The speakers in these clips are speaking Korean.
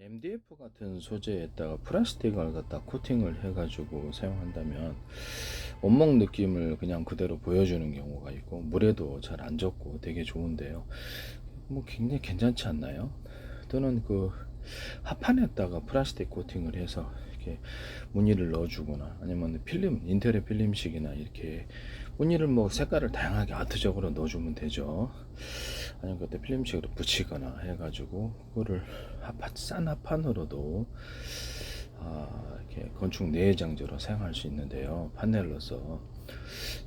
MDF 같은 소재에다가 플라스틱을 갖다 코팅을 해가지고 사용한다면 원목 느낌을 그냥 그대로 보여주는 경우가 있고 물에도 잘 안 젖고 되게 좋은데요. 뭐 굉장히 괜찮지 않나요? 또는 그 합판에다가 플라스틱 코팅을 해서 이렇게 무늬를 넣어주거나 아니면 필름 인테리어 필름식이나 이렇게 무늬를 뭐 색깔을 다양하게 아트적으로 넣어주면 되죠. 아니면 그때 필름식으로 붙이거나 해가지고 그거를 싼 합판으로도 이렇게 건축 내장재로 사용할 수 있는데요. 판넬로서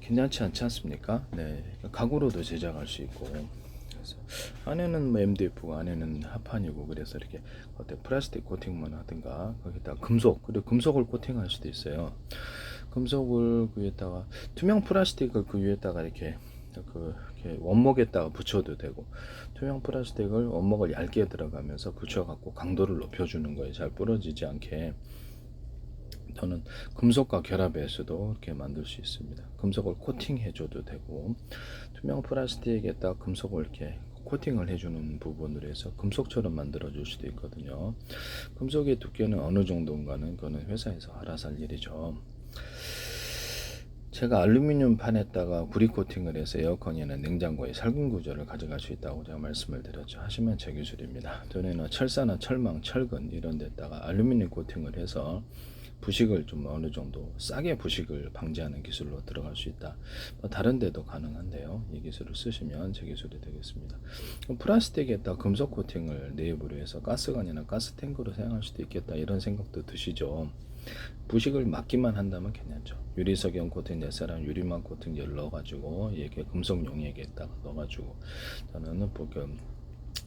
괜찮지 않지 않습니까? 네, 가구로도 제작할 수 있고. 그래서 안에는 뭐 MDF가 안에는 합판이고 그래서 이렇게 겉에 플라스틱 코팅만 하든가 거기다 금속 그리고 금속을 코팅할 수도 있어요. 금속을 그 위에다가 투명 플라스틱을 그 위에다가 이렇게 원목에다가 붙여도 되고 투명 플라스틱을 원목을 얇게 들어가면서 붙여갖고 강도를 높여주는 거예요. 잘 부러지지 않게. 또는 금속과 결합해서도 이렇게 만들 수 있습니다. 금속을 코팅해줘도 되고 투명 플라스틱에다 금속을 이렇게 코팅을 해주는 부분으로 해서 금속처럼 만들어 줄 수도 있거든요. 금속의 두께는 어느 정도인가는 그거는 회사에서 알아서 할 일이죠. 제가 알루미늄 판에다가 구리 코팅을 해서 에어컨이나 냉장고에 살균 구조를 가져갈 수 있다고 제가 말씀을 드렸죠. 하시면 제 기술입니다. 또는 철사나 철망, 철근 이런 데다가 알루미늄 코팅을 해서 부식을 좀 어느 정도 싸게 부식을 방지하는 기술로 들어갈 수 있다. 다른 데도 가능한데요. 이 기술을 쓰시면 제 기술이 되겠습니다. 플라스틱에다 금속 코팅을 내입으로 해서 가스관이나 가스탱크로 사용할 수도 있겠다 이런 생각도 드시죠. 부식을 막기만 한다면 괜찮죠. 유리석염 코팅 낼 사람 유리막 코팅제를 넣어가지고 이렇게 금속 용액에다가 넣어가지고 저는 보금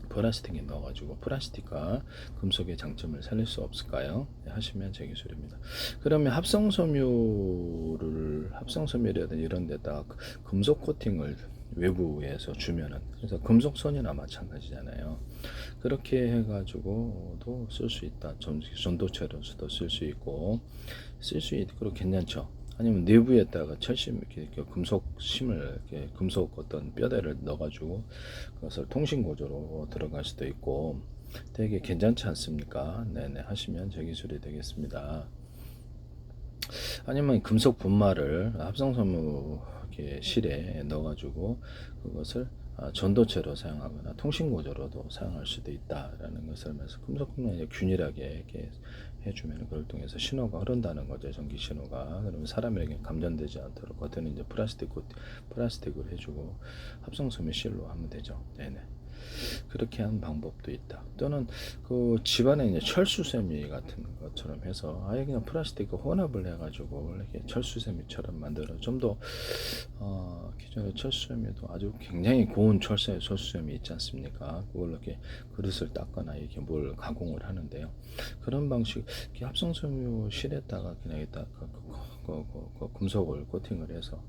플라스틱에 넣어가지고 플라스틱과 금속의 장점을 살릴 수 없을까요? 네, 하시면 제 기술입니다. 그러면 합성섬유라든지 이런 데다 금속 코팅을 외부에서 주면은 그래서 금속선이나 마찬가지잖아요. 그렇게 해가지고도 쓸 수 있다. 전도체로서도 쓸 수 있고 괜찮죠. 아니면 내부에다가 철심 이렇게 금속심을 이렇게 금속 어떤 뼈대를 넣어가지고 그것을 통신 구조로 들어갈 수도 있고 되게 괜찮지 않습니까? 네네 하시면 제 기술이 되겠습니다. 아니면 금속 분말을 합성섬유 실에 넣어가지고 그것을 전도체로 사용하거나 통신구조로도 사용할 수도 있다라는 것을 말해서 금속 분말이 균일하게 이렇게 해주면 그걸 통해서 신호가 흐른다는 거죠. 전기 신호가. 그러면 사람에게 감전되지 않도록 겉에는 이제 플라스틱을 해주고 합성섬유 실로 하면 되죠. 네네. 그렇게 하는 방법도 있다. 또는 그 집안에 이제 철수세미 같은 것처럼 해서 아예 그냥 플라스틱과 혼합을 해가지고 이렇게 철수세미처럼 만들어 좀 더 기존의 철수세미도 아주 굉장히 고운 철사의 철수세미 있지 않습니까? 그걸로 이렇게 그릇을 닦거나 이렇게 뭘 가공을 하는데요. 그런 방식 합성섬유 실에다가 그냥 이따 금속을 코팅을 해서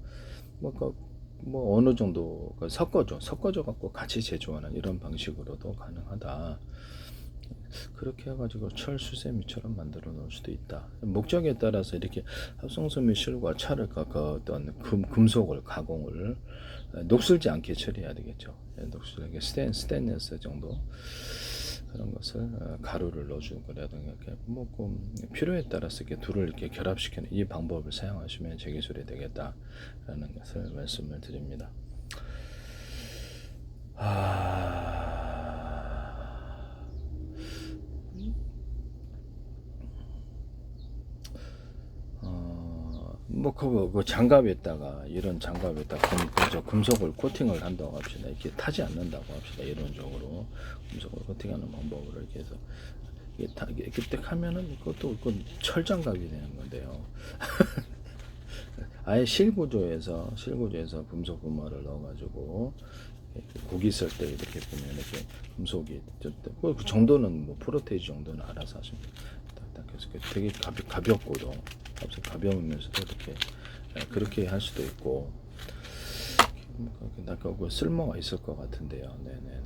뭐 어느 정도 섞어줘 갖고 같이 제조하는 이런 방식으로도 가능하다. 그렇게 해가지고 철 수세미처럼 만들어 놓을 수도 있다. 목적에 따라서 이렇게 합성섬유 실과 철을 어떤 금속을 가공을 녹슬지 않게 처리해야 되겠죠. 녹슬게 스테인리스 정도 그런 것을 가루를 넣어주는 거라든가 이렇게 필요에 따라서 이렇게 둘을 이렇게 결합시키는 이 방법을 사용하시면 제 기술이 되겠다라는 것을 말씀을 드립니다. 그 장갑에다가 이런 장갑에다가 금속을 코팅을 한다고 합시다. 이렇게 타지 않는다고 합시다. 이론적으로 금속을 코팅하는 방법으로 이렇게 해서 이렇게 딱 하면은 그것도 철장갑이 되는 건데요. 아예 실구조에서 금속 분말을 넣어가지고 고기 쓸 때 이렇게 보면 이렇게 금속이 그 정도는 뭐 프로테이지 정도는 알아서 하시면 그래서 되게 가볍고도 가벼우면서도 이렇게 그렇게 할 수도 있고 그 쓸모가 있을 것 같은데요. 네네네.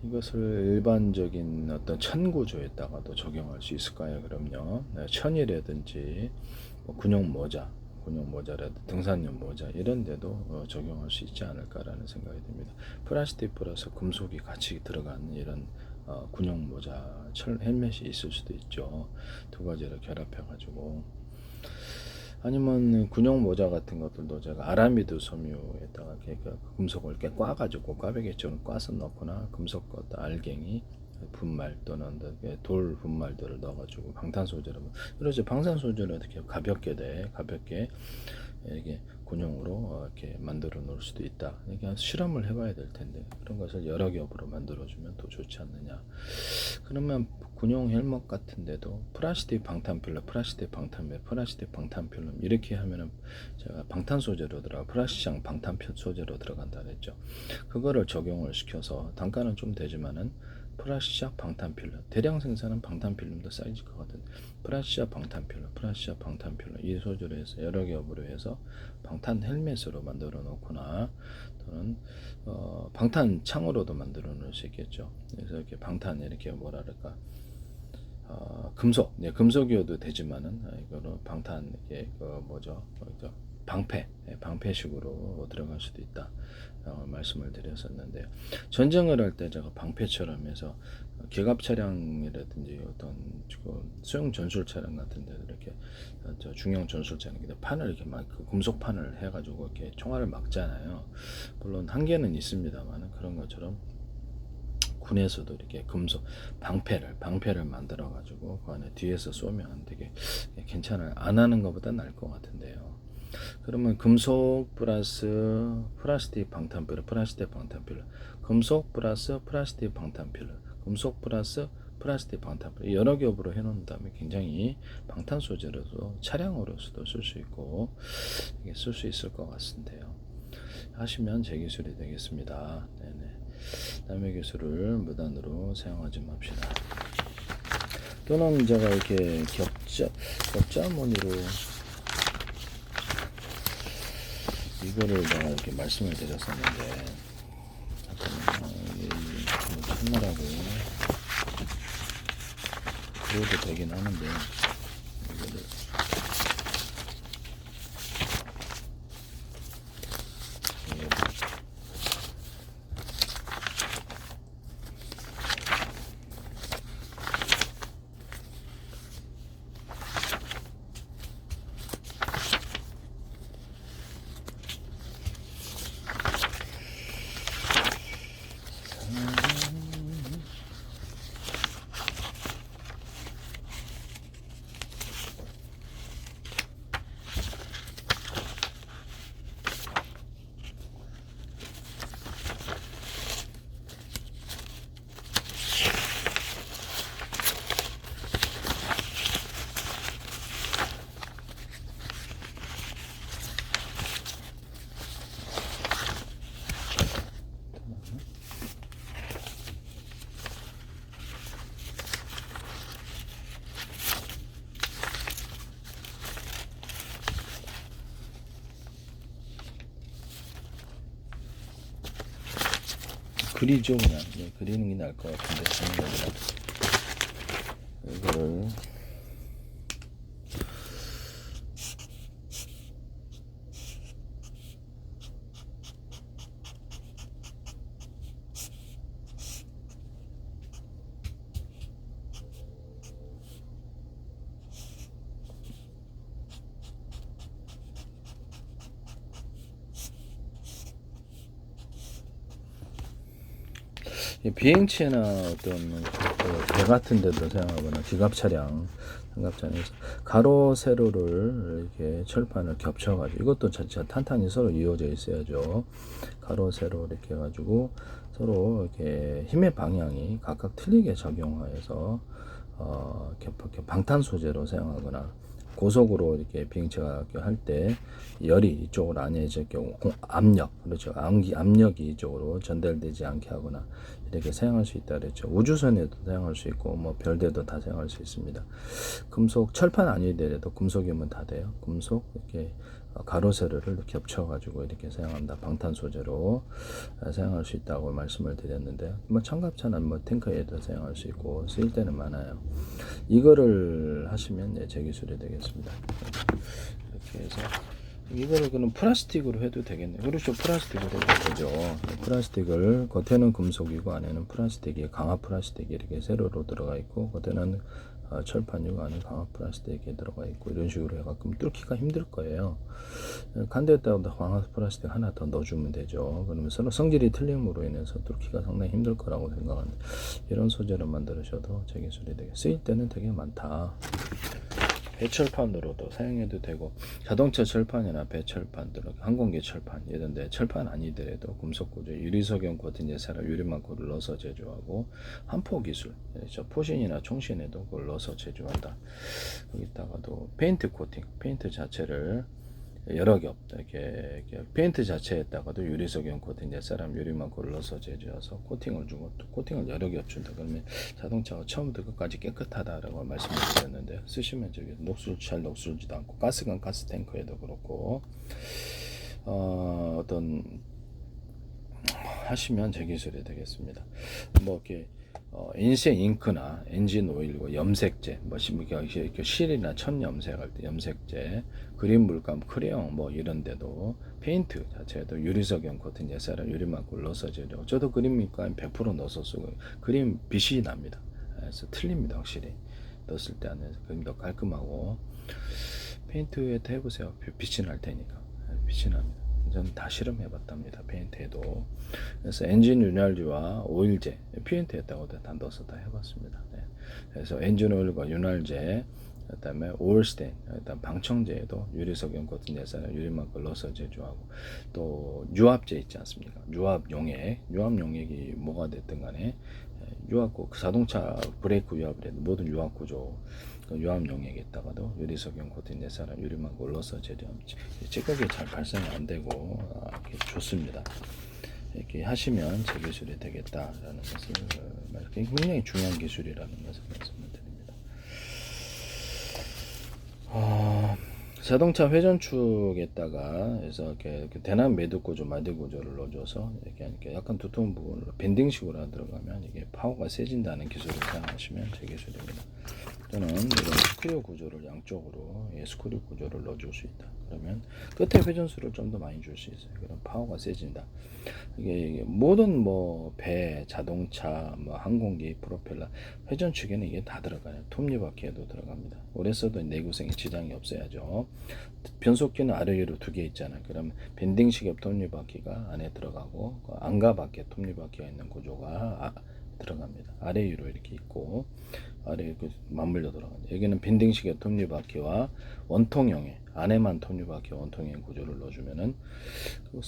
이것을 일반적인 어떤 천 구조에다가도 적용할 수 있을까요? 그럼요. 네, 천이라든지 군용 모자라든지 등산용 모자 이런 데도 적용할 수 있지 않을까라는 생각이 듭니다. 플라스틱 플러스 금속이 같이 들어간 이런 군용 모자, 철 헬멧이 있을 수도 있죠. 두 가지를 결합해 가지고. 아니면 군용 모자 같은 것들도 제가 아라미드 섬유에다가 이렇게 금속을 이렇게 꽈가지고 꽈배기처럼 꽈서 넣거나 금속 것도 알갱이 분말 또는 돌 분말들을 넣어가지고 방탄소재로, 그렇죠. 방탄소재를 어떻게 가볍게 이게 군용으로 이렇게 만들어 놓을 수도 있다. 이게 실험을 해봐야 될 텐데, 그런 것을 여러 겹으로 만들어주면 더 좋지 않느냐. 그러면 군용 헬멧 같은데도 플라스틱 방탄필름 이렇게 하면은 제가 방탄 소재로 플라스틱 방탄 소재로 들어간다 그랬죠. 그거를 적용을 시켜서 단가는 좀 되지만은 플라스틱 방탄필름, 대량 생산은 방탄필름도 사이즈 거거든. 플라스틱 방탄필름 이 소재로 해서 여러 겹으로 해서 방탄 헬멧으로 만들어 놓거나, 또는 방탄 창으로도 만들어 놓을 수 있겠죠. 그래서 이렇게 방탄 이렇게 뭐랄까 금속, 금속이어도 되지만은 이거로 방탄 이게 방패식으로 들어갈 수도 있다 말씀을 드렸었는데, 전쟁을 할 때 제가 방패처럼 해서 기갑 차량이라든지 어떤 소형 전술 차량 같은 데 이렇게 중형 전술 차량 판을 이렇게 막 금속 판을 해가지고 이렇게 총알을 막잖아요. 물론 한계는 있습니다만 그런 것처럼 군에서도 이렇게 금속 방패를 만들어 가지고 그 안에 뒤에서 쏘면 되게 괜찮아요. 안 하는 것보다 나을 것 같은데요. 그러면 금속 플러스 플라스틱 방탄필름, 금속 플러스 플라스틱 방탄필름, 금속 플러스 플라스틱 방탄필름, 여러 겹으로 해놓은 다음에 굉장히 방탄 소재로도 차량으로서도 쓸 수 있고 쓸 수 있을 것 같은데요. 하시면 제 기술이 되겠습니다. 네네. 남의 기술을 무단으로 사용하지 맙시다. 또는 제가 이렇게 격자 무늬로 이거를 제가 이렇게 말씀을 드렸었는데, 잠깐만요. 참나라고 그래도 되긴 하는데, 이거를 그리죠. 그냥 그리는 게 나을 것 같은데, 이거를 비행체나 어떤 배 같은 데도 사용하거나 기갑 차량에서 가로 세로를 이렇게 철판을 겹쳐가지고, 이것도 자체 탄탄히 서로 이어져 있어야죠. 가로 세로 이렇게 해가지고 서로 이렇게 힘의 방향이 각각 틀리게 적용하여서 방탄 소재로 사용하거나, 고속으로 이렇게 비행체가 할 때 열이 이쪽으로 안에 압력, 그렇죠. 압력이 이쪽으로 전달되지 않게 하거나 이렇게 사용할 수 있다 그랬죠. 우주선에도 사용할 수 있고 뭐 별대도 다 사용할 수 있습니다. 금속 철판 아니더라도 금속이면 다 돼요. 금속 이렇게 가로 세로를 겹쳐 가지고 이렇게 사용한다. 방탄 소재로 사용할 수 있다고 말씀을 드렸는데, 뭐 장갑차나 뭐 탱커에도 사용할 수 있고 쓰일 때는 많아요. 이거를 하시면 제 기술이 되겠습니다. 이렇게 해서 이거를 그럼 플라스틱으로 해도 되겠네요. 그렇죠. 플라스틱으로 해도 되죠. 플라스틱을 겉에는 금속이고 안에는 플라스틱이 강화 플라스틱이 이렇게 세로로 들어가 있고 겉에는 철판이고 안에 강화 플라스틱이 들어가 있고 이런 식으로 해가지고 뚫기가 힘들 거예요. 간데에다가 강화 플라스틱 하나 더 넣어주면 되죠. 그러면 서로 성질이 틀림으로 인해서 뚫기가 상당히 힘들 거라고 생각하는데 이런 소재를 만들으셔도 제 기술이 되게 쓰일 때는 되게 많다. 배철판으로도 사용해도 되고 자동차 철판이나 배철판, 항공기 철판 이런데 철판 아니더라도 금속 구조, 유리석용 코팅 제사를 유리망고를 넣어서 제조하고 한포 기술, 포신이나 총신에도 그걸 넣어서 제조한다. 거기다가도 페인트 코팅, 페인트 자체를 여러 겹 이렇게 페인트 자체에다가도 유리석용 코팅 제사람 유리망고를 넣어서 제조해서 코팅을 주고 또 코팅을 여러 겹 준다. 그러면 자동차가 처음부터 끝까지 깨끗하다라고 말씀을 드렸는데 쓰시면 저기 잘 녹슬지도 않고 가스건 가스 탱크에도 그렇고 어떤 하시면 제 기술이 되겠습니다. 뭐 이렇게 인쇄 잉크나 엔진 오일과 염색제, 뭐 실이나 천 염색할 때 염색제, 그림 물감, 크레용 뭐 이런데도 페인트 자체에도 유리석용 코팅 제사를 유리막을 넣어서 제조. 저도 그림 물감 100% 넣어서 쓰고 그림 빛이 납니다. 그래서 틀립니다 확실히. 넣었을 때 안에서 그림 더 깔끔하고 페인트에 해보세요. 빛이 날 테니까 빛이 납니다. 저는 다 실험해봤답니다. 페인트에도. 그래서 엔진 윤활유와 오일제, 페인트에다가 다 넣어서 다 해봤습니다. 네. 그래서 엔진 오일과 윤활제, 그다음에 오일스테인, 그다음 방청제에도 유리석용 코팅 제사를 유리막을 넣어서 제조하고 또 유압제 있지 않습니까? 유압 용액이 뭐가 됐든 간에 유압구 자동차 브레이크 유압을 해도 모든 유압 구조 유압 용액에다가도 유리석용 코팅 제사를 유리막을 넣어서 제조하면 찌꺼기 잘 발생이 안 되고 좋습니다. 이렇게 하시면 제 기술이 되겠다라는 것을 굉장히 중요한 기술이라는 것을 말씀을 드립니다. 자동차 회전축에다가 그래서 이렇게 대남 매듭 구조, 마디 구조를 넣어줘서 이렇게 약간 두터운 부분을 밴딩식으로 들어가면 이게 파워가 세진다는 기술을 사용하시면 제 기술입니다. 또는 이런 스크류 구조를 양쪽으로 스크류 구조를 넣어줄 수 있다. 그러면 끝에 회전수를 좀 더 많이 줄 수 있어요. 그럼 파워가 세진다. 이게 모든 뭐 배, 자동차, 뭐 항공기, 프로펠러 회전축에는 이게 다 들어가요. 톱니바퀴에도 들어갑니다. 오래 써도 내구성에 지장이 없어야죠. 변속기는 아래 위로 두 개 있잖아요. 그럼 밴딩식의 톱니바퀴가 안에 들어가고 안과 밖에 톱니바퀴가 있는 구조가 들어갑니다. 아래 위로 이렇게 있고 아래 맞물려 들어갑니다. 여기는 밴딩식의 톱니바퀴와 원통형의 안에만 톱니바퀴 원통형 구조를 넣어주면은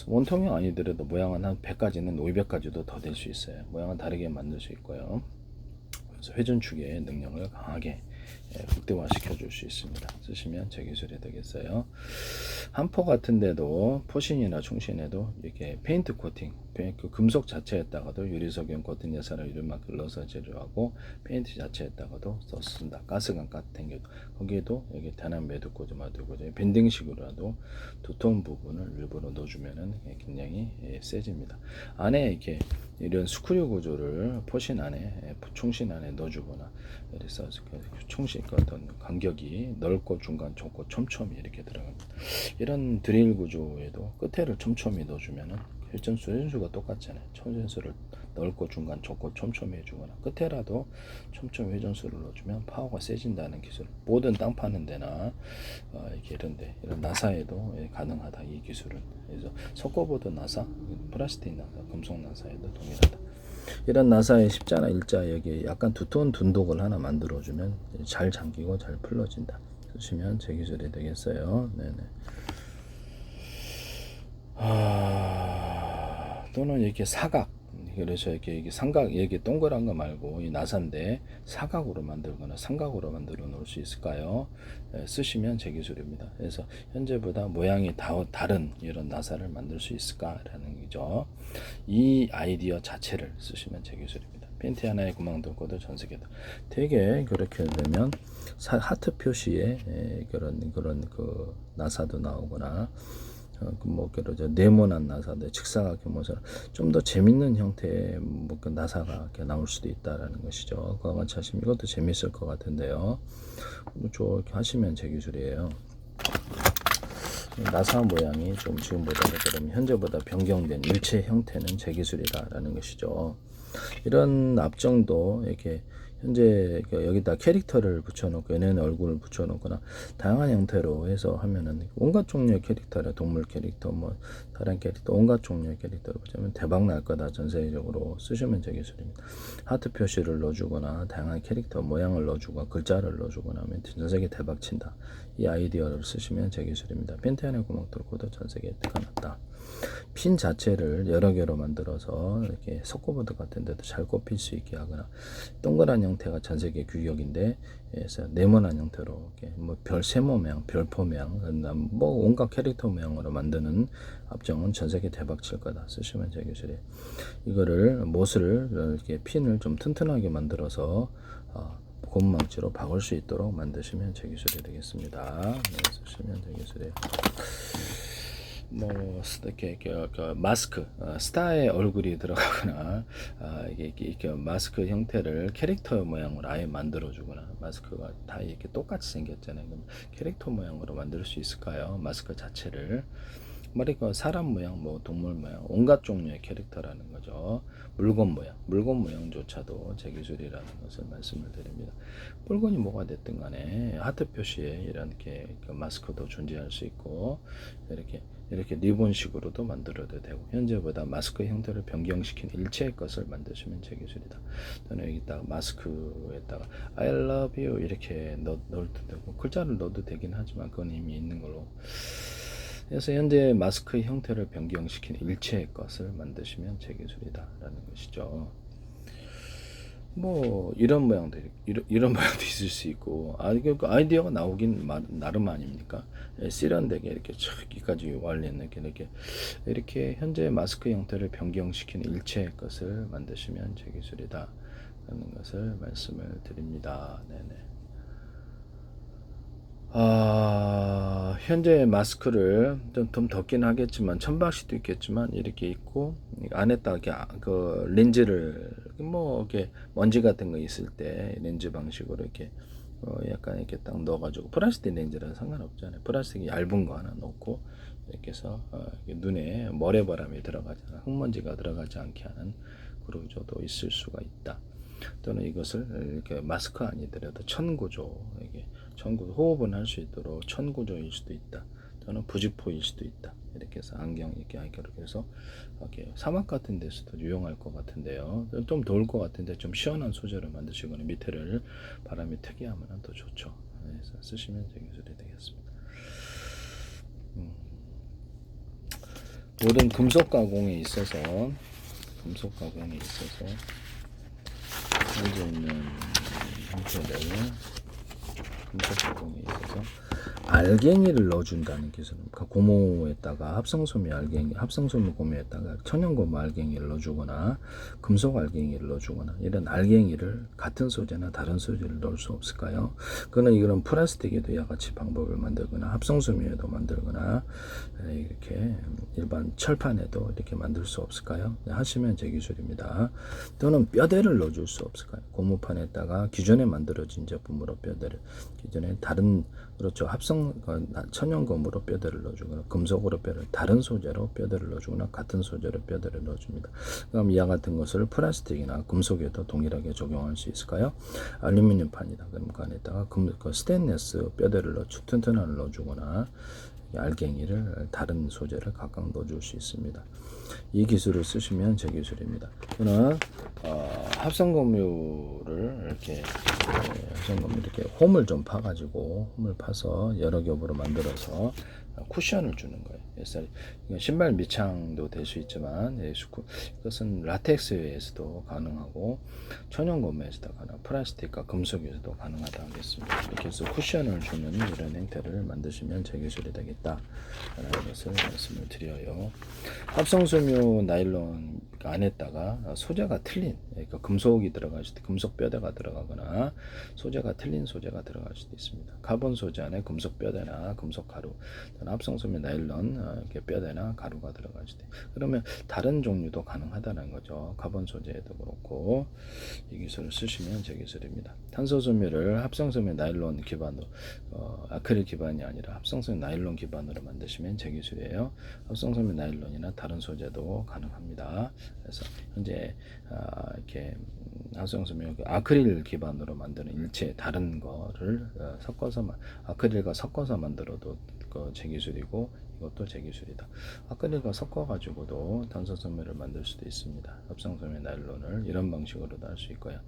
원통형 아니더라도 모양은 한 100가지는 500가지도 더 될 수 있어요. 모양은 다르게 만들 수 있고요. 그래서 회전축의 능력을 강하게 극대화시켜 줄 수 있습니다. 쓰시면 제 기술이 되겠어요. 한포 같은데도 포신이나 충신에도 이렇게 페인트 코팅, 그 금속 자체에다가도 유리석용 코팅 예사를 유리막을 넣어서 제조하고 페인트 자체에다가도 썼습니다. 가스건 가스 탱겨도 거기에도 여기 단한 매듭 구조, 마듭 구조, 밴딩식으로라도 두터운 부분을 일부러 넣어주면은 굉장히 세집니다. 안에 이렇게 이런 스크류 구조를 포신 안에, 충신 안에 넣어주거나 그래서 충신 어떤 간격이 넓고 중간 좁고 촘촘히 이렇게 들어갑니다. 이런 드릴 구조에도 끝에를 촘촘히 넣어주면은 회전수가 똑같잖아요. 회전수를 넓고 중간 좁고 촘촘히 해주거나 끝에라도 촘촘히 회전수를 넣어주면 파워가 세진다는 기술. 모든 땅 파는 데나 이렇게 이런데 이런 나사에도 가능하다 이 기술은. 그래서 석고보드 나사, 플라스틱 나사, 금속 나사에도 동일하다. 이런 나사의 십자나 일자 여기 약간 두터운 둔독을 하나 만들어주면 잘 잠기고 잘 풀러진다. 쓰시면 제 기술이 되겠어요. 네네. 또는 이렇게 사각, 그래서 이렇게 삼각, 이렇게 동그란 거 말고 이 나사인데 사각으로 만들거나 삼각으로 만들어 놓을 수 있을까요? 쓰시면 제 기술입니다. 그래서 현재보다 모양이 다른 이런 나사를 만들 수 있을까라는 거죠. 이 아이디어 자체를 쓰시면 제 기술입니다. 팬티 하나에 구멍 뚫고도 전 세계도 되게 그렇게 되면 하트 표시에 그런 그 나사도 나오거나 뭐 네모난 나사들, 직사각형 모서리 좀 더 재밌는 형태의 뭐 나사가 이렇게 나올 수도 있다라는 것이죠. 그와 같이 하시면 이것도 재밌을 것 같은데요. 이렇게 하시면 제 기술이에요. 나사 모양이 좀 지금보다 그러면 현재보다 변경된 일체 형태는 제 기술이다라는 것이죠. 이런 압정도 이렇게 현재 여기다 캐릭터를 붙여놓고 연예인 얼굴을 붙여놓거나 다양한 형태로 해서 하면은 온갖 종류의 캐릭터라 동물 캐릭터 뭐 다른 캐릭터 온갖 종류의 캐릭터를 붙이면 대박 날 거다. 전 세계적으로 쓰시면 제 기술입니다. 하트 표시를 넣어주거나 다양한 캐릭터 모양을 넣어주거나 글자를 넣어주거나 하면 전 세계 대박 친다. 이 아이디어를 쓰시면 제 기술입니다. 핀트 안에 구멍 뚫고도 전 세계에 뜨가 났다. 핀 자체를 여러 개로 만들어서 이렇게 석고보드 같은 데도 잘 꼽힐 수 있게 하거나 동그란 형태가 전 세계 규격인데 그래서 네모난 형태로 이렇게 뭐 별 세모 모양, 별포 모양, 뭐 온갖 캐릭터 모양으로 만드는 압정은 전 세계 대박 칠 거다. 쓰시면 제 기술에 이거를 못을 이렇게 핀을 좀 튼튼하게 만들어서 고무망치로 박을 수 있도록 만드시면 제 기술이 되겠습니다. 네, 쓰시면 제 기술에 뭐 이렇게 마스크 스타의 얼굴이 들어가거나 이게 마스크 형태를 캐릭터 모양으로 아예 만들어주거나 마스크가 다 이렇게 똑같이 생겼잖아요. 그럼 캐릭터 모양으로 만들 수 있을까요? 마스크 자체를 머리가 사람 모양, 뭐 동물 모양, 온갖 종류의 캐릭터라는 거죠. 물건 모양조차도 제 기술이라는 것을 말씀을 드립니다. 물건이 뭐가 됐든 간에 하트 표시에 이렇게 마스크도 존재할 수 있고 이렇게 리본식으로도 만들어도 되고 현재보다 마스크 형태를 변경시킨 일체의 것을 만드시면 제 기술이다. 저는 여기다가 마스크에다가 I love you 이렇게 넣어도 되고 글자를 넣어도 되긴 하지만 그건 이미 있는 걸로. 그래서 현재 마스크 형태를 변경시킨 일체의 것을 만드시면 제 기술이다 라는 것이죠. 뭐 이런 모양도 있을 수 있고 아이디어가 나오긴 나름 아닙니까? 세련되게 이렇게 여기까지 완료는 이렇게 현재 마스크 형태를 변경시킨 일체의 것을 만드시면 제 기술이다 라는 것을 말씀을 드립니다. 네네. 현재 마스크를 좀 덥긴 하겠지만 천박시도 있겠지만 이렇게 있고 안에다가 그 렌즈를 뭐 이렇게 먼지 같은 거 있을 때 렌즈 방식으로 이렇게 약간 이렇게 딱 넣어가지고 플라스틱 렌즈라서 상관없잖아요. 플라스틱 얇은 거 하나 넣고 이렇게 해서 눈에 모래바람이 들어가지 않아 흙먼지가 들어가지 않게 하는 구조도 있을 수가 있다. 또는 이것을 이렇게 마스크 아니더라도 천구조 이게 천구조 호흡은 할 수 있도록 천구조일 수도 있다. 또는 부직포일 수도 있다. 이렇게 해서 안경 이렇게 해서 이렇게 사막 같은 데서도 유용할 것 같은데요. 좀 더울 것 같은데 좀 시원한 소재로 만드시거나 밑에를 바람이 트게 하면 더 좋죠. 그래서 쓰시면 제 기술이 되겠습니다. 모든 금속 가공에 있어서 현재 있는 형태를 금속 가공에 있어서 알갱이를 넣어준다는 기술입니다. 고무에다가 합성소미 고무에다가 천연고무 알갱이를 넣어주거나 금속 알갱이를 넣어주거나 이런 알갱이를 같은 소재나 다른 소재를 넣을 수 없을까요? 이거는 플라스틱에도 이같이 방법을 만들거나 합성소미에도 만들거나 이렇게 일반 철판에도 이렇게 만들 수 없을까요? 하시면 제 기술입니다. 또는 뼈대를 넣어줄 수 없을까요? 고무판에다가 기존에 만들어진 제품으로 뼈대를 기존에 다른 그렇죠. 천연고무로 뼈대를 넣어주거나 금속으로 다른 소재로 뼈대를 넣어주거나 같은 소재로 뼈대를 넣어줍니다. 그럼 이와 같은 것을 플라스틱이나 금속에도 동일하게 적용할 수 있을까요? 알루미늄 판이다. 그럼 그 안에다가 스테인레스 뼈대를 튼튼한 넣어주거나 알갱이를 다른 소재를 각각 넣어줄 수 있습니다. 이 기술을 쓰시면 제 기술입니다. 저는 합성고무를 이렇게 홈을 좀 파가지고 홈을 파서 여러 겹으로 만들어서 쿠션을 주는 거예요. 그래서 신발 밑창도 될 수 있지만 이것은 라텍스에서도 가능하고 천연고무에서도 가능하고 플라스틱과 금속에서도 가능하다 하겠습니다. 이렇게 해서 쿠션을 주는 이런 형태를 만드시면 제 기술이 되겠다 라는 것을 말씀을 드려요. 합성섬유 나일론 안에다가 소재가 틀린 그러니까 금속이 들어갈 때 금속 뼈대가 들어가거나 소재가 소재가 틀린 소재가 들어갈 수도 있습니다. 카본 소재 안에 금속 뼈대나 금속 가루, 합성섬유 나일론 이렇게 뼈대나 가루가 들어갈 수도 있고, 그러면 다른 종류도 가능하다는 거죠. 카본 소재에도 그렇고. 이 기술을 쓰시면 제 기술입니다. 탄소섬유를 합성섬유 나일론 기반으로 아크릴 기반이 아니라 합성섬유 나일론 기반으로 만드시면 제 기술이에요. 합성섬유 나일론이나 다른 소재도 가능합니다. 그래서 현재 이렇게 합성섬유 아크릴 기반으로 만드는 일체 다른 거를 섞어서 아크릴과 섞어서 만들어도 제 기술이고, 이것도 제 기술이다. 아크릴과 섞어 가지고도 탄소섬유를 만들 수도 있습니다. 합성섬유 나일론을 이런 방식으로도 할 수 있고요.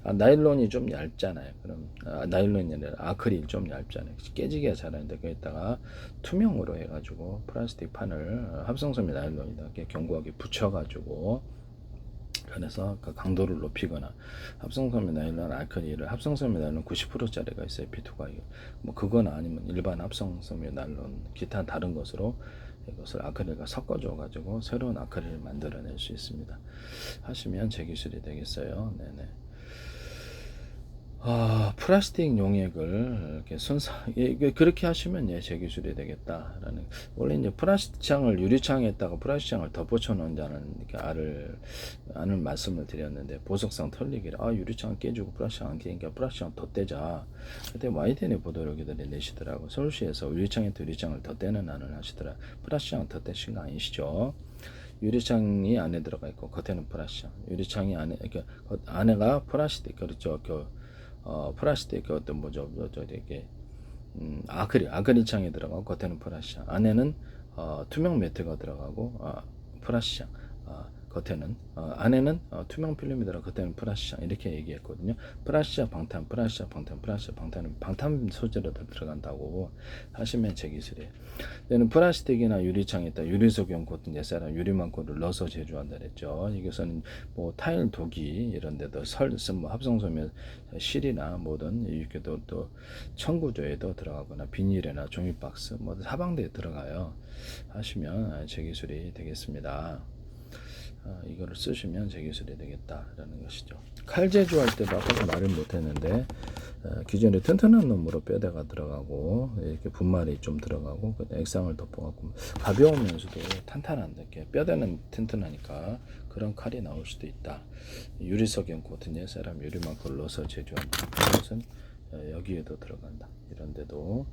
나일론이 좀 얇잖아요. 그럼 나일론이 아니라 아크릴 좀 얇잖아요. 깨지기가 잘하는데 거기다가 투명으로 해가지고 플라스틱 판을 합성섬유 나일론이다 이렇게 견고하게 붙여가지고, 그래서 그 강도를 높이거나, 합성섬유 나일론 아크릴을 합성섬유 나일론 90%짜리가 있어요. P2가 뭐 그거나 아니면 일반 합성섬유 나일론 기타 다른 것으로 이것을 아크릴과 섞어줘 가지고 새로운 아크릴을 만들어낼 수 있습니다. 하시면 제 기술이 되겠어요. 네네. 플라스틱 용액을 이렇게 그렇게 하시면 제 기술이 되겠다라는. 원래 이제 플라스틱 창을 유리창에다가 플라스틱 창을 덮어쳐 놓는다는 아는 말씀을 드렸는데, 보석상 털리기를 유리창 깨지고 플라스틱 안 깨니까 플라스틱 창 덧대자. 그때 YTN 보도록이들이 내시더라고. 서울시에서 유리창을 덧대는 안을 하시더라. 플라스틱 창 덧대신 거 아니시죠? 유리창이 안에 들어가 있고 겉에는 플라스틱. 유리창이 안에, 그러니까 안에가 플라스틱, 그렇죠. 플라스틱 어떤 이게 아크릴 창에 들어가고 겉에는 플라스틱, 안에는 투명 매트가 들어가고 플라스틱, 겉에는 안에는 투명 필름이 들어가 겉에는 플라스틱, 이렇게 얘기했거든요. 플라스틱 방탄, 플라스틱 방탄, 플라스틱 방탄은 방탄 소재로 들어간다고 하시면 제 기술이에요. 얘는 플라스틱이나 유리창에다 유리석용 코트, 옛사람 유리망코를 넣어서 제조한다 그랬죠. 이것은 뭐 타일 도기 이런 데도 뭐 합성섬유 실이나 뭐든 이렇게 또 청구조에도 들어가거나 비닐이나 종이박스 뭐 사방대에 들어가요. 하시면 제 기술이 되겠습니다. 이거를 쓰시면 제 기술이 되겠다라는 것이죠. 칼 제조할 때도 아까 말을 못했는데, 기존에 튼튼한 놈으로 뼈대가 들어가고 이렇게 분말이 좀 들어가고 액상을 덮어갖고 가벼우면서도 탄탄한데, 이렇게 뼈대는 튼튼하니까 그런 칼이 나올 수도 있다. 유리석용 코튼 옛사람 유리만큼 넣어서 제조한다. 그것은 여기에도 들어간다. 이런데도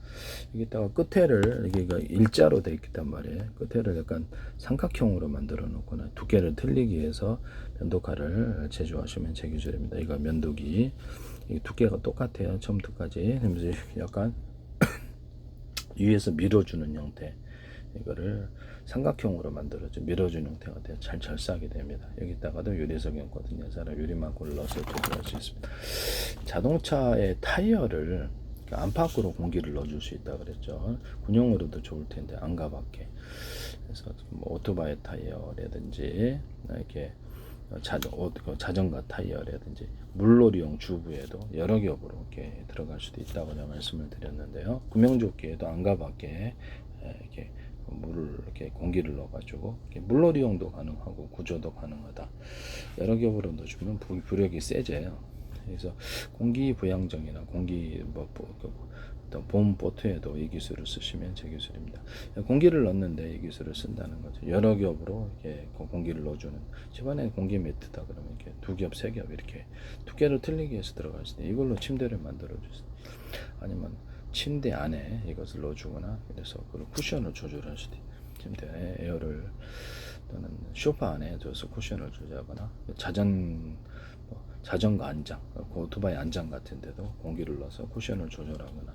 여기다가 끝에를 이게 일자로 돼 있단 말이에요. 끝에를 약간 삼각형으로 만들어 놓거나 두께를 틀리기 위해서 면도칼을 제조하시면 제 기술입니다. 이거 면도기, 이 두께가 똑같아요. 처음부터까지. 그래서 약간 위에서 밀어주는 형태, 이거를 삼각형으로 만들어줘 밀어주는 형태가 돼요. 잘 절삭이 됩니다. 여기다가도 유리석용 거든요. 사람 유리망고를 넣어서 조절할 수 있습니다. 자동차의 타이어를 안팎으로 공기를 넣어줄 수 있다 그랬죠. 군용으로도 좋을 텐데 안 가봤게. 그래서 뭐 오토바이 타이어라든지 이렇게 자전거 타이어라든지 물놀이용 주부에도 여러 겹으로 이렇게 들어갈 수도 있다고 제가 말씀을 드렸는데요. 구명조끼에도 안과 밖에 이렇게 물을 이렇게 공기를 넣어가지고 물놀이용도 가능하고 구조도 가능하다. 여러 겹으로 넣어주면 부력이 세져요. 그래서 공기 부양정이나 공기 어떤 봄 보트에도 이 기술을 쓰시면 제 기술입니다. 공기를 넣는데 이 기술을 쓴다는 거죠. 여러 겹으로 이렇게 공기를 넣어주는. 집안에 공기 매트다 그러면 이렇게 두 겹, 세 겹 이렇게 두께를 틀리기 위해서 들어갈 수 있어요. 이걸로 침대를 만들어 주세요. 아니면 침대 안에 이것을 넣어주거나, 그래서 그 쿠션을 조절할 수도 있어요. 침대에 에어를 또는 소파 안에 둬서 쿠션을 조절하거나, 자전거 안장, 오토바이 안장 같은 데도 공기를 넣어서 쿠션을 조절하거나,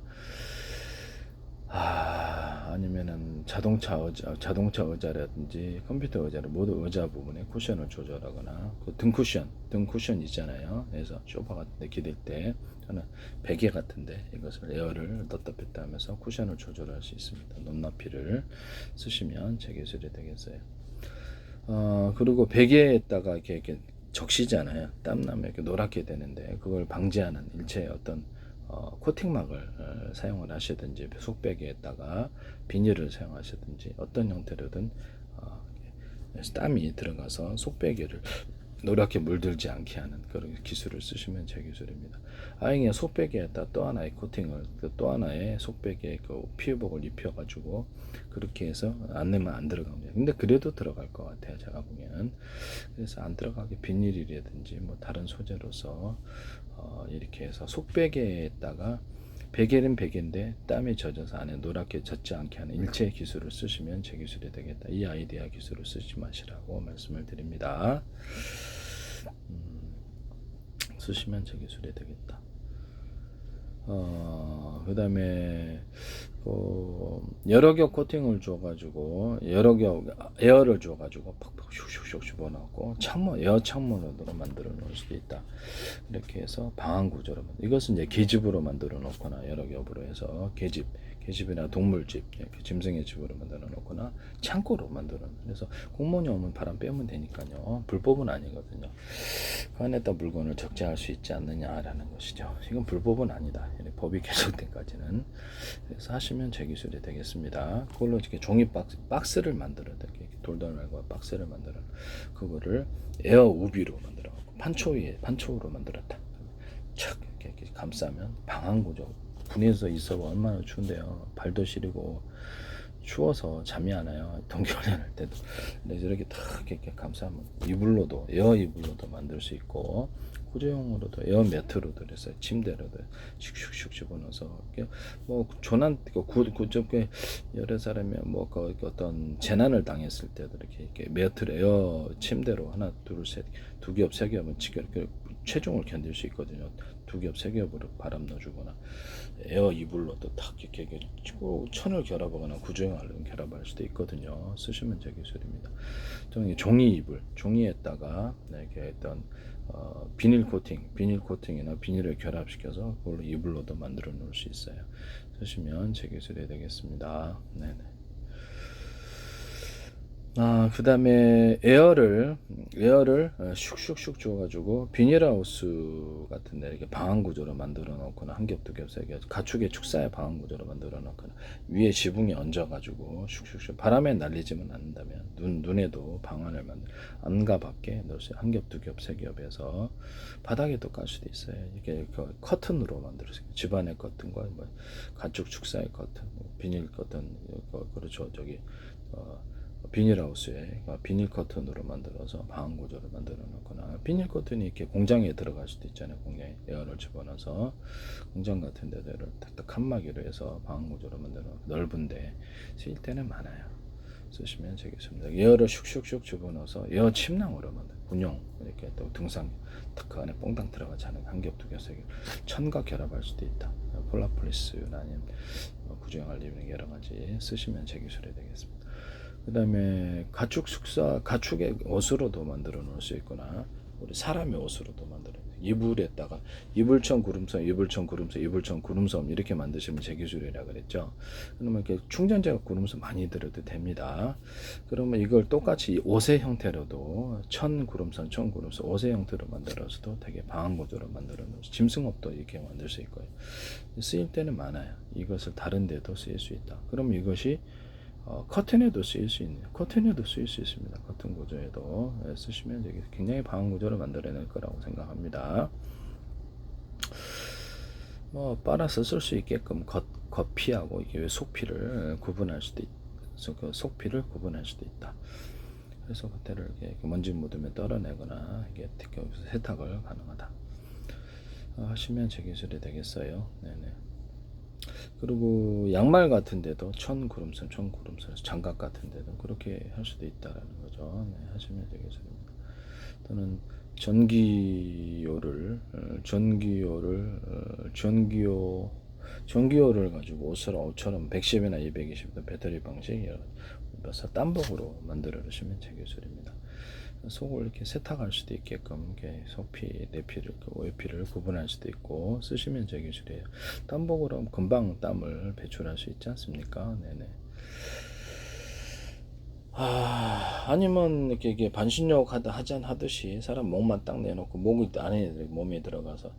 아니면은 자동차 의자라든지 컴퓨터 의자를 모두 의자 부분에 쿠션을 조절하거나, 그 등 쿠션 있잖아요. 그래서 소파 같은 데 기댈 때 저는 베개 같은데 이것을 에어를 넣다 뺐다 하면서 쿠션을 조절할 수 있습니다. 높낮이를 쓰시면 제 기술이 되겠어요. 그리고 베개에다가 이렇게 적시잖아요. 땀나면 이렇게 노랗게 되는데, 그걸 방지하는 일체의 어떤 코팅막을 사용을 하시든지, 속베개에다가 비닐을 사용하시든지, 어떤 형태로든 땀이 들어가서 속베개를 노랗게 물들지 않게 하는 그런 기술을 쓰시면 제 기술입니다. 아예 속베개에다 또 하나의 코팅을 또 하나의 속베개에 그 피부복을 입혀가지고 그렇게 해서 안 내면 안 들어갑니다. 근데 그래도 들어갈 것 같아요, 제가 보기에는. 그래서 안 들어가게 비닐이라든지 뭐 다른 소재로서 이렇게 해서 속베개에다가 베개는 베개인데 땀이 젖어서 안에 노랗게 젖지 않게 하는 일체 기술을 쓰시면 제 기술이 되겠다. 이 아이디어 기술을 쓰지 마시라고 말씀을 드립니다. 쓰시면 제 기술이 되겠다. 그 다음에 여러 겹 코팅을 줘가지고 여러 겹 에어를 줘가지고 팍팍 슉슉슉 집어넣고 에어 창문으로 만들어 놓을 수도 있다. 이렇게 해서 방한 구조로 이것은 이제 계집으로 만들어 놓거나 여러 겹으로 해서 계집이나 동물집, 짐승의 집으로 만들어 놓거나 창고로 만들어 놓는. 그래서 공무원이 오면 바람 빼면 되니까요. 불법은 아니거든요. 그 안에다 물건을 적재할 수 있지 않느냐라는 것이죠. 이건 불법은 아니다. 법이 개정될 때까지는. 그래서 하시면 제 기술이 되겠습니다. 그걸로 이렇게 종이 박스를 만들어 이렇게 돌돌 말고 박스를 만들어 그거를 에어 우비로 만들어 판초로 만들었다. 착 이렇게 감싸면 방한 구조. 분해서 있어봐 얼마나 추운데요. 발도 시리고 추워서 잠이 안 와요. 동계훈련할 때도. 근데 이렇게 탁 이렇게 감싸면 에어 이불로도 만들 수 있고 구조용으로도 에어 매트로도 그래서 침대로도 슉슉슉 집어넣어서 뭐 조난 여러 사람이 뭐 어떤 재난을 당했을 때도 이렇게 매트를 에어 침대로 하나 두 겹 세 겹은 체중을 견딜 수 있거든요. 두 겹 세 겹으로 바람 넣어주거나 에어 이불로도 탁 이렇게 천을 결합하거나 구조형 알로 결합할 수도 있거든요. 쓰시면 제 기술입니다. 저는 종이 이불, 종이에다가 이렇게 했던 비닐 코팅이나 비닐을 결합시켜서 그걸로 이불로도 만들어 놓을 수 있어요. 쓰시면 제 기술이 되겠습니다. 네네. 그 다음에 에어를 슉슉슉 줘가지고 비닐하우스 같은데 이렇게 방한 구조로 만들어 놓거나 한 겹, 두 겹, 세 겹, 가축의 축사의 방한 구조로 만들어 놓거나 위에 지붕에 얹어가지고 슉슉슉 바람에 날리지만 않는다면 눈에도 방안을 안과 밖에 넣을 수 한 겹, 두 겹, 세 겹에서 바닥에도 깔 수도 있어요. 이게 커튼으로 만들어서 집안의 커튼과 뭐 가축 축사의 커튼, 비닐 커튼, 그렇죠. 비닐하우스에 비닐 커튼으로 만들어서 방한 구조를 만들어 놓거나 비닐 커튼이 이렇게 공장에 들어갈 수도 있잖아요. 공장에 에어를 집어넣어서 공장 같은 데를 탁탁 칸막이로 해서 방한 구조로 만들어 넓은데 쓰일 때는 많아요. 쓰시면 되겠습니다. 에어를 슉슉슉 집어넣어서 에어 침낭으로 만든 군용 이렇게 또 등상 그 안에 뽕당 들어가지 않은 한 겹, 두 겹, 세 겹 천과 결합할 수도 있다. 폴라폴리스나 아니면 구조형 알루미늄 여러 가지 쓰시면 제 기술이 되겠습니다. 그 다음에 가축의 옷으로도 만들어 놓을 수 있거나 우리 사람의 옷으로도 만들어 이불에다가 이불청 구름섬 이렇게 만드시면 제 기술이라 그랬죠. 그러면 이렇게 충전재가 구름섬 많이 들어도 됩니다. 그러면 이걸 똑같이 옷의 형태로도 천 구름섬 옷의 형태로 만들어서도 되게 방한 구조로 만들어 놓으시 짐승업도 이렇게 만들 수 있고요. 쓰일 때는 많아요. 이것을 다른 데도 쓰일 수 있다. 그럼 이것이 커튼에도 쓰일 수 있습니다. 커튼 구조에도 쓰시면 되게 굉장히 방한 구조를 만들어낼 거라고 생각합니다. 뭐 빨아서 쓸 수 있게끔 겉피하고 이게 속피를 구분할 수도 속피를 구분할 수도 있다. 그래서 겉에를 이렇게 먼지 묻으면 떨어내거나 이게 세탁을 가능하다. 하시면 제 기술이 되겠어요. 네네. 그리고 양말 같은 데도 천구름선 장갑 같은 데도 그렇게 할 수도 있다라는 거죠. 네, 하시면 되겠습니다. 또는 전기요를 가지고 옷처럼 110이나 220도 배터리 방식 땀복으로 만들어 주시면 제 기술입니다. 속을 이렇게 세탁할 수도 있게끔 이렇게 속피, 내피를, 외피를 구분할 수도 있고 쓰시면 제 기술이에요. 땀복으로 하면 금방 땀을 배출할 수 있지 않습니까? 네네. 아니면 이렇게 반신욕 하듯이 사람 목만 딱 내놓고 목이 안에 몸에 들어가서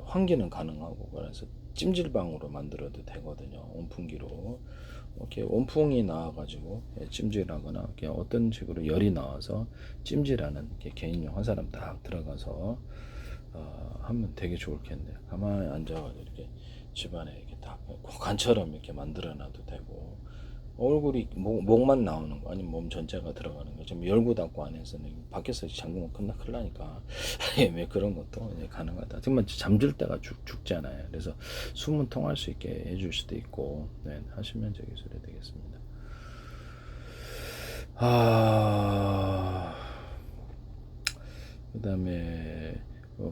환기는 가능하고 그래서 찜질방으로 만들어도 되거든요. 온풍기로 이렇게 온풍이 나와가지고 찜질하거나 이렇게 어떤 식으로 열이 나와서 찜질하는 이렇게 개인용 한 사람 딱 들어가서 하면 되게 좋겠네요. 가만히 앉아가지고 이렇게 집안에 이렇게 딱 관처럼 이렇게 만들어놔도 되고, 얼굴이 목만 나오는 거 아니면 몸 전체가 들어가는 거 좀 열고 닫고 안에서는 밖에서 잠그면 큰일 나니까 왜 그런 것도 가능하다. 정말 잠들 때가 죽잖아요. 그래서 숨은 통할 수 있게 해줄 수도 있고, 네, 하시면 저기 소리 되겠습니다. 그다음에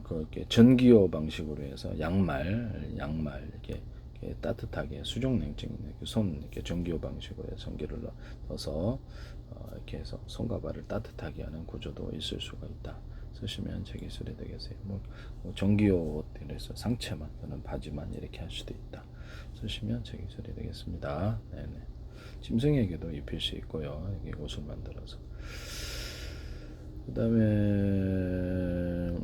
그렇게 전기요 방식으로 해서 양말 이렇게 따뜻하게 수족 냉증 손 이렇게 전기요 방식으로 해서 전기를 넣어서 이렇게 해서 손과 발을 따뜻하게 하는 구조도 있을 수가 있다. 쓰시면 제 기술이 되겠어요. 뭐 전기요 옷에서 상체만 또는 바지만 이렇게 할 수도 있다. 쓰시면 제 기술이 되겠습니다. 네네. 짐승에게도 입힐 수 있고요. 이게 옷을 만들어서. 그 다음에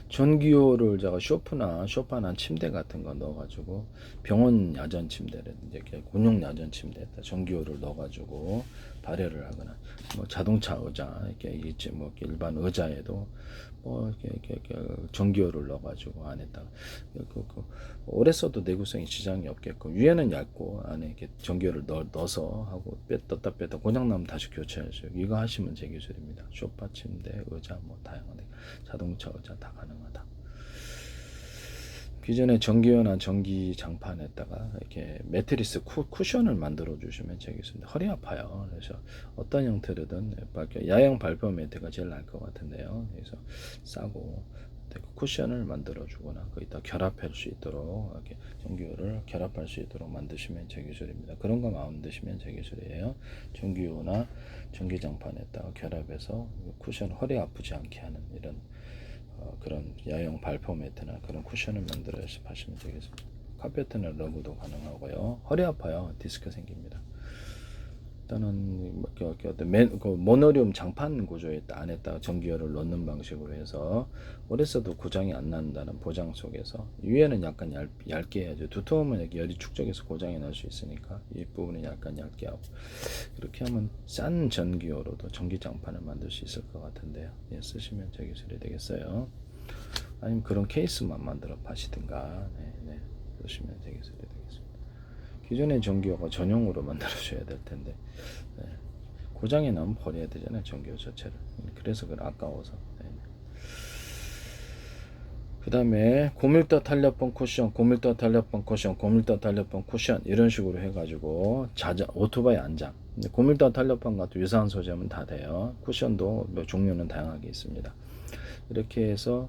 전기요를 제가 소파나 침대 같은 거 넣어가지고 병원 야전 침대라든지 이렇게 군용 야전 침대에다 전기요를 넣어가지고 발열을 하거나 뭐 자동차 의자 이렇게 있지 뭐 일반 의자에도 뭐 이렇게 전기요를 넣어가지고 안에다가 오래 써도 내구성이 지장이 없게끔 위에는 얇고 안에 이렇게 전기요를 넣어서 하고 뺐다 고장나면 다시 교체하죠. 이거 하시면 제 기술입니다. 소파, 침대, 의자 뭐 다양한 자동차 의자 다 가능하다. 기존에 전기요나 전기 장판에다가 이렇게 매트리스 쿠션을 만들어 주시면 되겠습니다. 허리 아파요. 그래서 어떤 형태로든 야영 발포 매트가 제일 나을 것 같은데요. 그래서 싸고 쿠션을 만들어 주거나 거기다 결합할 수 있도록 이렇게 전기요를 결합할 수 있도록 만드시면 제 기술입니다. 그런 거 만드시면 제 기술이에요. 전기요나 전기 장판에다가 결합해서 쿠션 허리 아프지 않게 하는 이런 그런 야영 발포 매트나 그런 쿠션을 만들어서 하시면 되겠습니다. 카페트나 러그도 가능하고요. 허리 아파요. 디스크 생깁니다. 일단은 모노리움 장판 구조에 안에다가 전기열을 넣는 방식으로 해서 오래 써도 고장이 안 난다는 보장 속에서 위에는 약간 얇게 해야죠. 두터우면 열이 축적해서 고장이 날 수 있으니까 이 부분은 약간 얇게 하고 이렇게 하면 싼 전기요로도 전기 장판을 만들 수 있을 것 같은데요. 예, 쓰시면 제 기술이 되겠어요. 아니면 그런 케이스만 만들어 파시든가 네, 쓰시면 제 기술이 되겠습니다. 기존의 전기요가 전용으로 만들어줘야 될 텐데 고장이 나면 버려야 되잖아요. 전기요 자체를. 그래서 그건 아까워서. 그 다음에 고밀도 탄력봉 쿠션, 고밀도 탄력봉 쿠션, 고밀도 탄력봉 쿠션 이런 식으로 해가지고 오토바이 안장. 고밀도 탄력봉 같은 유사한 소재면 다 돼요. 쿠션도 종류는 다양하게 있습니다. 이렇게 해서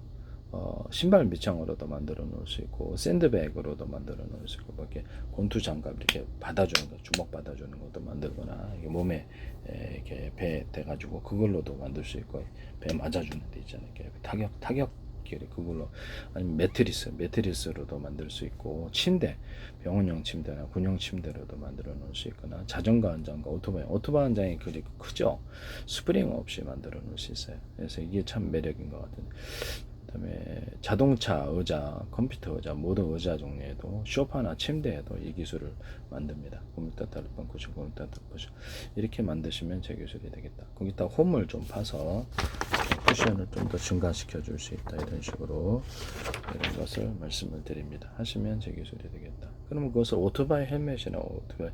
신발 밑창으로도 만들어 놓을 수 있고 샌드백으로도 만들어 놓을 수 있고 이렇게 권투 장갑 이렇게 받아주는 거 주먹 받아주는 것도 만들거나 몸에 이렇게 배 대가지고 그걸로도 만들 수 있고 배 맞아주는 데 있잖아요. 이렇게 타격 그걸로 아니면 매트리스로도 만들 수 있고 침대 병원용 침대나 군용 침대로도 만들어 놓을 수 있거나 자전거 안장과 오토바이 안장이 그리고 크죠. 스프링 없이 만들어 놓을 수 있어요. 그래서 이게 참 매력인 것 같은데. 그다음에 자동차 의자, 컴퓨터 의자, 모든 의자 종류에도 소파나 침대에도 이 기술을 만듭니다. 고밀도 탄력봉 쿠션, 고밀도 탄력봉 쿠션 이렇게 만드시면 제 기술이 되겠다. 거기다 홈을 좀 파서 쿠션을 좀 더 증가시켜 줄 수 있다. 이런 식으로 이런 것을 말씀을 드립니다. 하시면 제 기술이 되겠다. 그러면 그것을 오토바이 헬멧이나 오토바이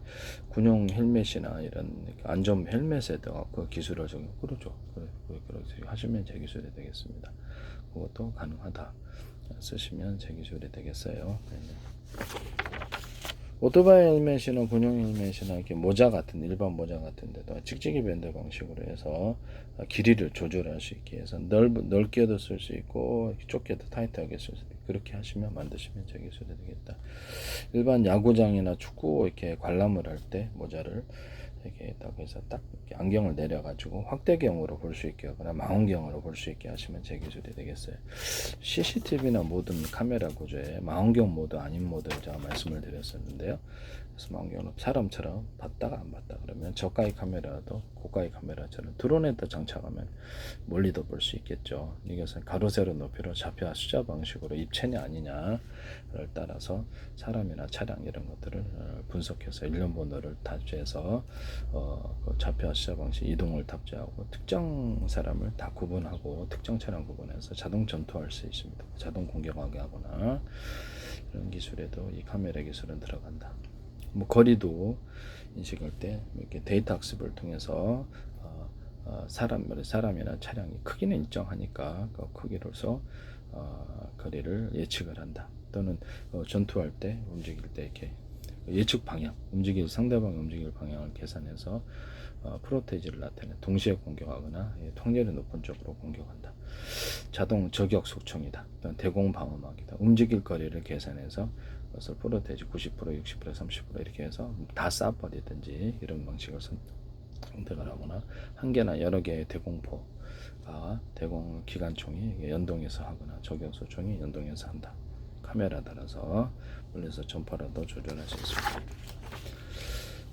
군용 헬멧이나 이런 안전 헬멧에다가 그 기술을 적용 그러죠. 그렇게 하시면 제 기술이 되겠습니다. 그것도 가능하다. 쓰시면 제 기술이 되겠어요. 오토바이 헬멧이나 군용 헬멧이나 이렇게 모자 같은 일반 모자 같은 데도 찍찍이 밴드 방식으로 해서 길이를 조절할 수 있게 해서 넓게도 쓸 수 있고 좁게도 타이트하게 쓸 수 있고 그렇게 하시면 만드시면 제 기술이 되겠다. 일반 야구장이나 축구 이렇게 관람을 할 때 모자를 이렇게 딱 해서 딱 이렇게 안경을 내려가지고 확대경으로 볼 수 있게 하거나 망원경으로 볼 수 있게 하시면 제 기술이 되겠어요. CCTV나 모든 카메라 구조에 망원경 모드 아닌 모드를 제가 말씀을 드렸었는데요. 그래서 망원경은 사람처럼 봤다가 안 봤다 그러면 저가의 카메라도 고가의 카메라처럼 드론에다 장착하면 멀리도 볼 수 있겠죠. 이것은 가로 세로 높이로 좌표와 숫자 방식으로 입체냐 아니냐를 따라서 사람이나 차량 이런 것들을 분석해서 일련 번호를 탑재해서 그 좌표와 숫자 방식 이동을 탑재하고 특정 사람을 다 구분하고 특정 차량 구분해서 자동 전투할 수 있습니다. 자동 공격하게 하거나 이런 기술에도 이 카메라 기술은 들어간다. 뭐 거리도 인식할 때 이렇게 데이터 학습을 통해서 사람이나 차량이 크기는 일정하니까 그 크기로서 거리를 예측을 한다. 또는 전투할 때 움직일 때 이렇게 예측 방향, 상대방이 움직일 방향을 계산해서 프로테이지를 나타내 동시에 공격하거나 통제율이 높은 쪽으로 공격한다. 자동 저격 소총이다. 또는 대공 방어막이다. 움직일 거리를 계산해서 그것을 프로테이지 90%, 60%, 30% 이렇게 해서 다 쏴버리든지 이런 방식을 선택을 하거나 한 개나 여러 개의 대공포가 대공 기관총이 연동해서 하거나 저격 소총이 연동해서 한다. 카메라 따라서 멀리서 전파라도 조절할 수 있습니다.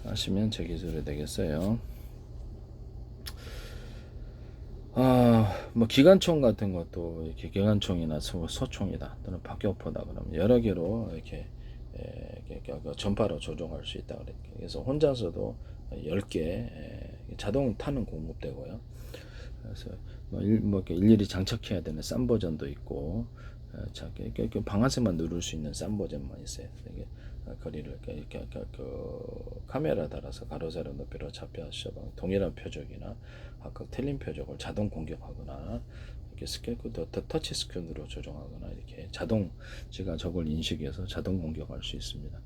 하시면 제 기술이 되겠어요. 뭐 기관총 같은 것도 이렇게 기관총이나 소총이다 또는 박격포다 그러면 여러 개로 이렇게 전파로 조종할 수 있다 그래서 혼자서도 10개 자동 타는 공급되고요. 그래서 뭐 이렇게 일일이 장착해야 되는 싼 버전도 있고 방아쇠만 누를 수 있는 싼 버전만 있어요. 이게 거리를 이렇게 그 카메라 따라서 가로 세로 높이로 좌표 방 동일한 표적이나 각각 틀린 표적을 자동 공격하거나 이렇게 터치 스크린으로 조정하거나 이렇게 제가 저걸 인식해서 자동 공격할 수 있습니다.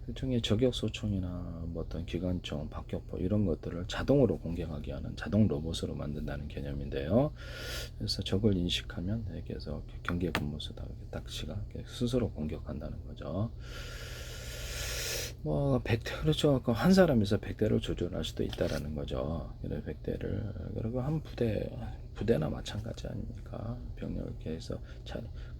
일종의 저격 소총이나 뭐 어떤 기관총, 박격포 이런 것들을 자동으로 공격하게 하는 자동 로봇으로 만든다는 개념인데요. 그래서 저걸 인식하면 이렇게 해서 경계 근무수다 딱지가 스스로 공격한다는 거죠. 뭐 100대 그렇죠. 한 사람에서 100대를 조절할 수도 있다라는 거죠. 그래 100대를 그리고 한 부대나 마찬가지 아닙니까? 병력을 이렇게 해서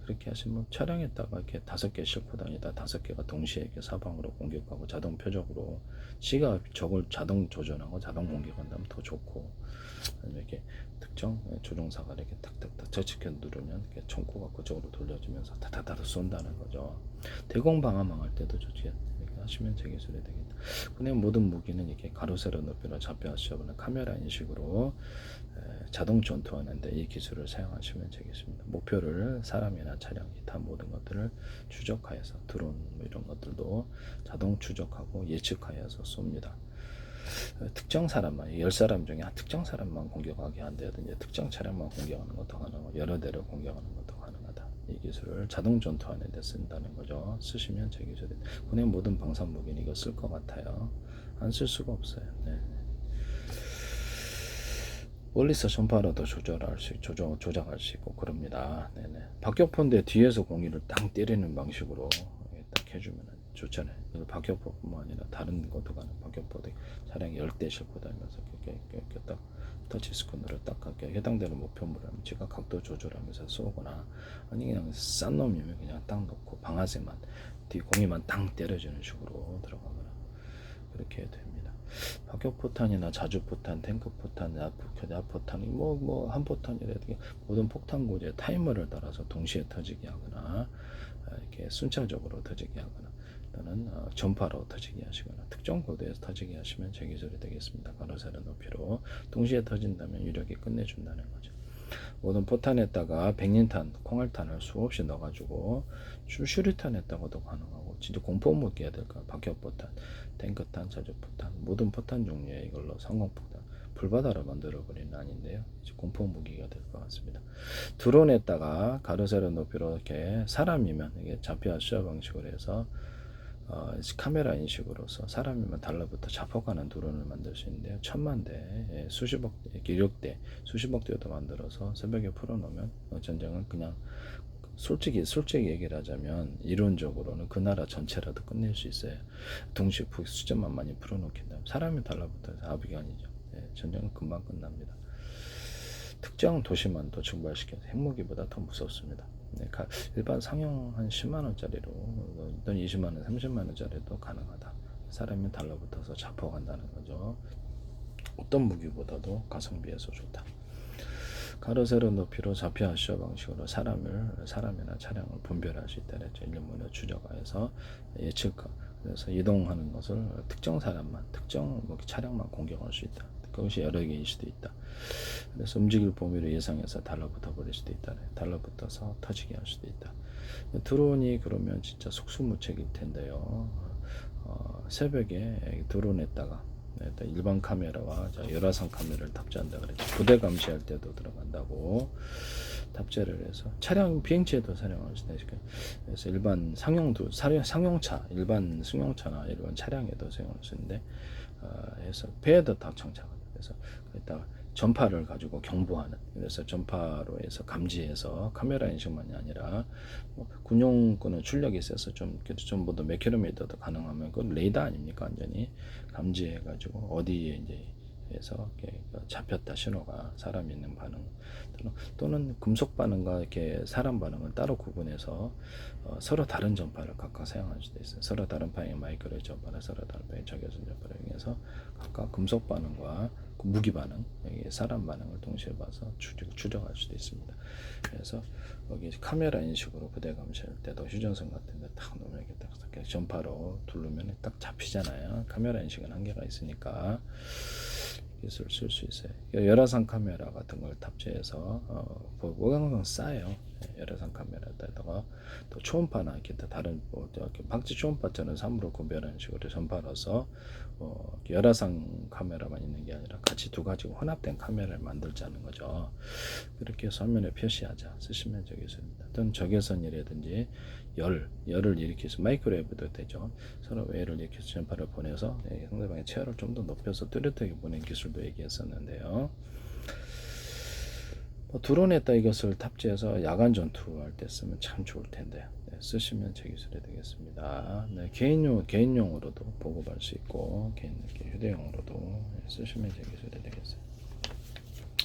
그렇게 하시면 차량에다가 이렇게 5개 싣고 다니다 5개가 동시에 이렇게 사방으로 공격하고 자동 표적으로 지가 저걸 자동 조절하고 자동 공격한다면 더 좋고 이렇게 특정 조종사가 이렇게 탁탁탁 저치켜 누르면 이렇게 총구가 그쪽으로 돌려주면서 다다다다 쏜다는 거죠. 대공 방어망 할 때도 좋지. 하시면 제 기술이 되겠다. 그냥 모든 무기는 이렇게 가로 세로 높이로 좌표와 씌워보는 카메라 인식으로 자동 전투하는데 이 기술을 사용하시면 되겠습니다. 목표를 사람이나 차량 기타 모든 것들을 추적하여서 드론 뭐 이런 것들도 자동 추적하고 예측하여서 쏩니다. 특정 사람만 10사람 중에 특정 사람만 공격하게 한다든지 특정 차량만 공격하는 것도 가능하고 여러 대를 공격하는 것도 가능하다. 이 기술을 자동 전투하는 데 쓴다는 거죠. 쓰시면 제 기술이 그냥 모든 방산 무기는 이거 쓸 것 같아요. 안 쓸 수가 없어요. 네. 멀리서 전파로도 조작할 수 있고 그럽니다. 네네. 박격포인데 뒤에서 공기를 땅 때리는 방식으로 딱 해주면 좋잖아요. 박격포뿐만 아니라 다른 것도 가는 박격포도 차량 10대 싣고 다니면서 이렇게 딱 터치 스크린으로 딱 해당되는 목표물을 제가 각도 조절하면서 쏘거나 아니 그냥 싼 놈이면 그냥 딱 놓고 방아쇠만 뒤 공이만 땅 때려주는 식으로 들어가거나 그렇게 해야 됩니다. 박격포탄이나 자주포탄, 탱크포탄, 야포탄이 뭐 한포탄이라든지 모든 포탄 고제 타이머를 따라서 동시에 터지게 하거나 이렇게 순차적으로 터지게 하거나 또는 전파로 터지게 하시거나 특정 고도에서 터지게 하시면 제 기술이 되겠습니다. 가로 세로 높이로 동시에 터진다면 유력이 끝내준다는 거죠. 모든 포탄에다가 백린탄, 콩알탄을 수없이 넣어가지고 슈리탄에다가도 가능하고 진짜 공포무기가 될까 박격포탄, 탱크탄, 자주포탄 모든 포탄 종류의 이걸로 상공포탄 불바다로 만들어버리는 아닌데요. 공포무기가 될 것 같습니다. 드론에다가 가로 세로 높이로 이렇게 사람이면 이게 좌표와 슈어 방식으로 해서 카메라 인식으로서 사람이면 달러부터 자폭하는 드론을 만들 수 있는데요. 1000만 대, 수십억 대, 수십억 대도 만들어서 새벽에 풀어놓으면 전쟁은 그냥 솔직히 얘기를 하자면 이론적으로는 그 나라 전체라도 끝낼 수 있어요. 동시에 수점만 많이 풀어놓긴다. 사람이 달라붙어서 아비간이죠. 예, 전쟁은 금방 끝납니다. 특정 도시만 또 증발시켜서 핵무기보다 더 무섭습니다. 네, 일반 상용 한 10만 원짜리로 또는 20만 원, 30만 원짜리도 가능하다. 사람이 달라붙어서 잡혀간다는 거죠. 어떤 무기보다도 가성비에서 좋다. 가로세로 높이로 좌표 아시아 방식으로 사람이나 차량을 분별할 수 있다. 그랬죠. 인문을 추적하여서 예측. 그래서 이동하는 것을 특정 사람만, 특정 차량만 공격할 수 있다. 그것이 여러 개일 수도 있다. 그래서 움직일 범위를 예상해서 달라붙어 버릴 수도 있다. 달라붙어서 터지게 할 수도 있다. 드론이 그러면 진짜 속수무책일 텐데요. 새벽에 드론에다가 일반 카메라와 열화상 카메라를 탑재한다 그랬죠. 부대 감시할 때도 들어간다고 탑재를 해서 차량 비행체에도 사용할 수 있다. 그래서 일반 상용차, 일반 승용차나 일반 차량에도 사용할 수 있는데 해서 배에도 다 장착합니다. 그래서 거기다가 전파를 가지고 경보하는, 그래서 전파로 해서 감지해서 카메라 인식만이 아니라 군용권은 출력이 있어서 좀 더 몇 킬로미터도 가능하면 그건 레이더 아닙니까? 완전히 감지해 가지고 어디에 이제 해서 잡혔다 신호가 사람 있는 반응 또는 금속 반응과 이렇게 사람 반응을 따로 구분해서 서로 다른 전파를 각각 사용할 수도 있어요. 서로 다른 방향의 마이크로 전파를 서로 다른 방향의 적외선 전파를 이용해서 각각 금속 반응과 무기 반응, 사람 반응을 동시에 봐서 추적할 수도 있습니다. 그래서 여기 카메라 인식으로 부대 감시할 때도 휴전선 같은 데 딱 놓으면 이렇게 딱 전파로 두르면 딱 잡히잖아요. 카메라 인식은 한계가 있으니까 기술을 쓸 수 있어요. 열화상 카메라 같은 걸 탑재해서 항상 싸요. 열화상 카메라에다가 또 초음파나 기타 다른 박쥐 초음파처럼 3으로 구별하는 식으로 전파로서 열화상 카메라만 있는 게 아니라 같이 두 가지가 혼합된 카메라를 만들자는 거죠. 그렇게 해서 화면에 표시하자 쓰시면 적외선입니다. 또는 적외선이라든지 열을 일으켜서 마이크로웨이브도 되죠. 서로 웨이를 일으켜서 전파를 보내서 상대방의 체열을 좀 더 높여서 뚜렷하게 보내는 기술도 얘기했었는데요. 드론에다 이것을 탑재해서 야간 전투할 때 쓰면 참 좋을 텐데 쓰시면 제 기술이 되겠습니다. 네, 개인용으로도 보급할 수 있고 휴대용으로도 쓰시면 제 기술이 되겠어요.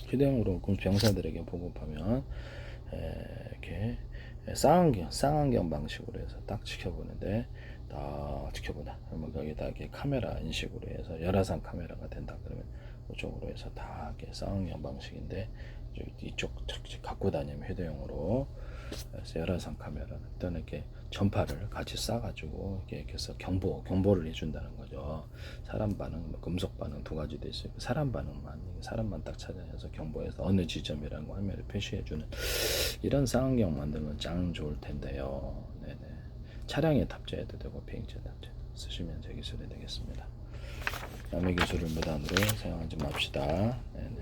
휴대용으로 병사들에게 보급하면 이렇게 쌍안경 방식으로 해서 딱 지켜보는데 딱 지켜보다 그러면 거기다 이렇게 카메라 인식으로 해서 열화상 카메라가 된다 그러면 그쪽으로 해서 다 이렇게 쌍안경 방식인데 이쪽 갖고 다니면 휴대용으로 그래서 열화상 카메라는 또는 이렇게 전파를 같이 쏴가지고 이렇게 해서 경보를 해준다는 거죠. 사람 반응, 금속 반응 두 가지도 있어요. 사람 반응만 딱 찾아내서 경보해서 어느 지점이라는 거 화면에 표시해주는 이런 쌍안경 만들면 짱 좋을 텐데요. 네네. 차량에 탑재해도 되고 비행체에 탑재 쓰시면 제 기술이 되겠습니다. 남의 기술을 무단으로 사용하지 맙시다. 네네.